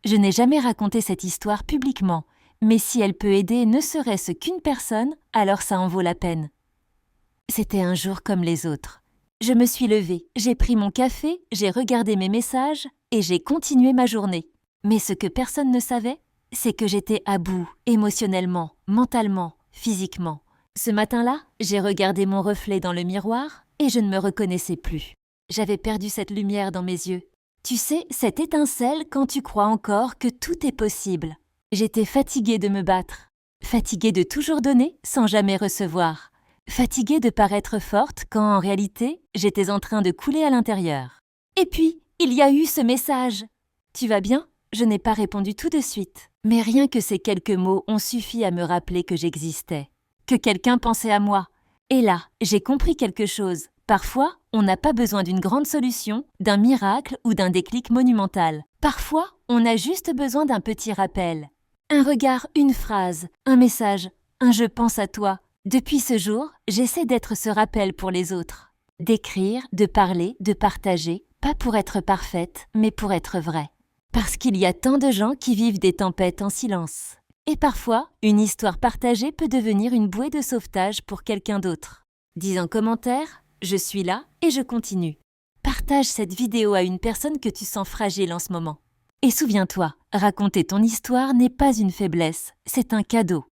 Je n'ai jamais raconté cette histoire publiquement, mais si elle peut aider ne serait-ce qu'une personne, alors ça en vaut la peine. C'était un jour comme les autres. Je me suis levée, j'ai pris mon café, j'ai regardé mes messages et j'ai continué ma journée. Mais ce que personne ne savait, c'est que j'étais à bout, émotionnellement, mentalement, physiquement. Ce matin-là, j'ai regardé mon reflet dans le miroir et je ne me reconnaissais plus. J'avais perdu cette lumière dans mes yeux. Tu sais, cette étincelle quand tu crois encore que tout est possible. J'étais fatiguée de me battre, fatiguée de toujours donner sans jamais recevoir, fatiguée de paraître forte quand en réalité, j'étais en train de couler à l'intérieur. Et puis, il y a eu ce message. « Tu vas bien ?» Je n'ai pas répondu tout de suite. Mais rien que ces quelques mots ont suffi à me rappeler que j'existais, que quelqu'un pensait à moi. Et là, j'ai compris quelque chose. Parfois, on n'a pas besoin d'une grande solution, d'un miracle ou d'un déclic monumental. Parfois, on a juste besoin d'un petit rappel. Un regard, une phrase, un message, un « je pense à toi ». Depuis ce jour, j'essaie d'être ce rappel pour les autres. D'écrire, de parler, de partager, pas pour être parfaite, mais pour être vraie. Parce qu'il y a tant de gens qui vivent des tempêtes en silence. Et parfois, une histoire partagée peut devenir une bouée de sauvetage pour quelqu'un d'autre. Dis en commentaire, je suis là et je continue. Partage cette vidéo à une personne que tu sens fragile en ce moment. Et souviens-toi, raconter ton histoire n'est pas une faiblesse, c'est un cadeau.